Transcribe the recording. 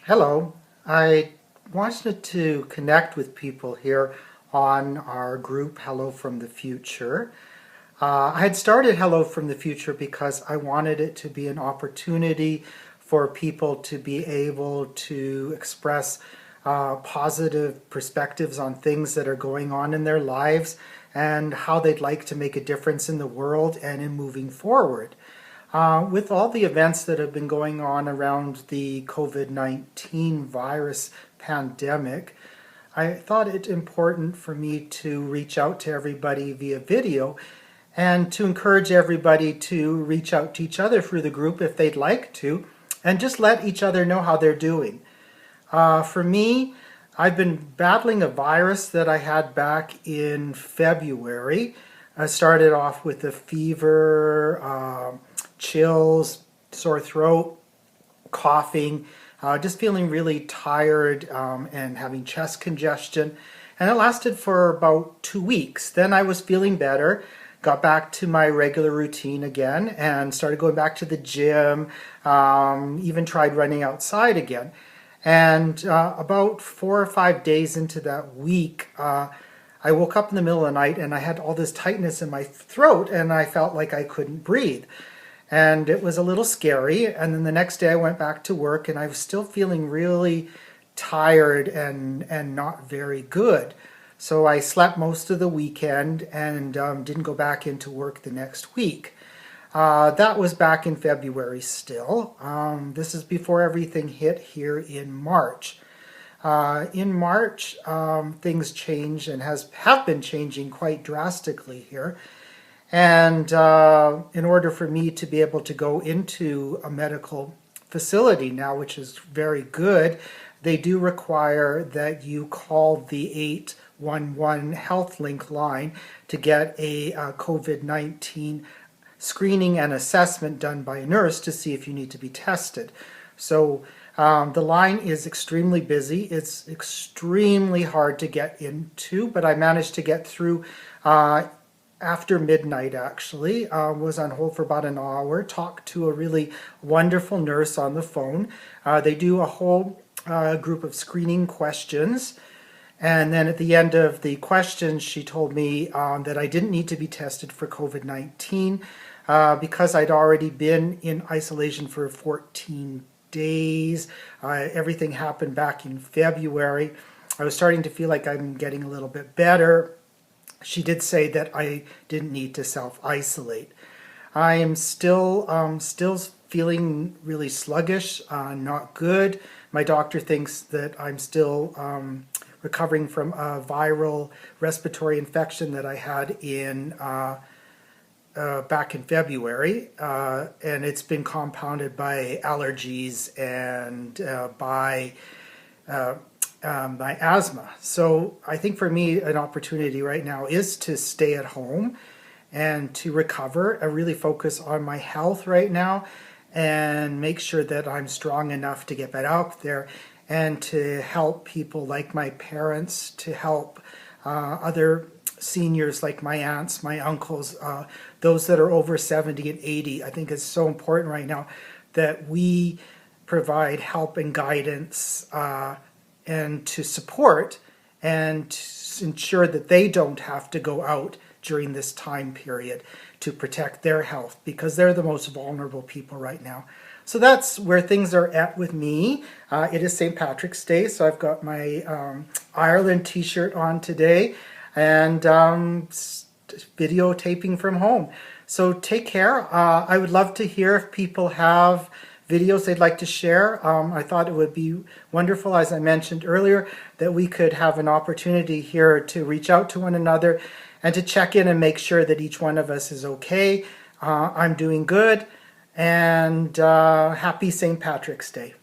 Hello. I wanted to connect with people here on our group Hello from the Future. I had started Hello from the Future because I wanted it to be an opportunity for people to be able to express positive perspectives on things that are going on in their lives and how they'd like to make a difference in the world and in moving forward. With all the events that have been going on around the COVID-19 virus pandemic, I thought it important for me to reach out to everybody via video and to encourage everybody to reach out to each other through the group if they'd like to, and just let each other know how they're doing. For me, I've been battling a virus that I had back in February. I started off with a fever, chills, sore throat, coughing, just feeling really tired and having chest congestion. And it lasted for about 2 weeks. Then I was feeling better, got back to my regular routine again and started going back to the gym, even tried running outside again. And about 4 or 5 days into that week, I woke up in the middle of the night and I had all this tightness in my throat and I felt like I couldn't breathe. And it was a little scary. And then the next day I went back to work and I was still feeling really tired and not very good. So I slept most of the weekend and didn't go back into work the next week. That was back in February still. This is before everything hit here in March. In March, things changed and have been changing quite drastically here. And in order for me to be able to go into a medical facility now, which is very good, they do require that you call the 811 Health Link line to get a COVID-19 screening and assessment done by a nurse to see if you need to be tested. So the line is extremely busy. It's extremely hard to get into, but I managed to get through after midnight actually. Was on hold for about an hour, talked to a really wonderful nurse on the phone. They do a whole group of screening questions, and then at the end of the questions she told me that I didn't need to be tested for COVID-19 because I'd already been in isolation for 14 days. Everything happened back in February. I was starting to feel like I'm getting a little bit better. She did say that I didn't need to self-isolate. I am still feeling really sluggish, not good. My doctor thinks that I'm still recovering from a viral respiratory infection that I had in back in February, and it's been compounded by allergies and by my asthma. So I think for me an opportunity right now is to stay at home and to recover. I really focus on my health right now and make sure that I'm strong enough to get back out there and to help people like my parents, to help other seniors like my aunts, my uncles, those that are over 70 and 80. I think it's so important right now that we provide help and guidance and to support and to ensure that they don't have to go out during this time period to protect their health, because they're the most vulnerable people right now. So that's where things are at with me. It is St. Patrick's Day, so I've got my Ireland t-shirt on today and videotaping from home. So take care. I would love to hear if people have videos they'd like to share. I thought it would be wonderful, as I mentioned earlier, that we could have an opportunity here to reach out to one another and to check in and make sure that each one of us is okay. I'm doing good, and happy St. Patrick's Day.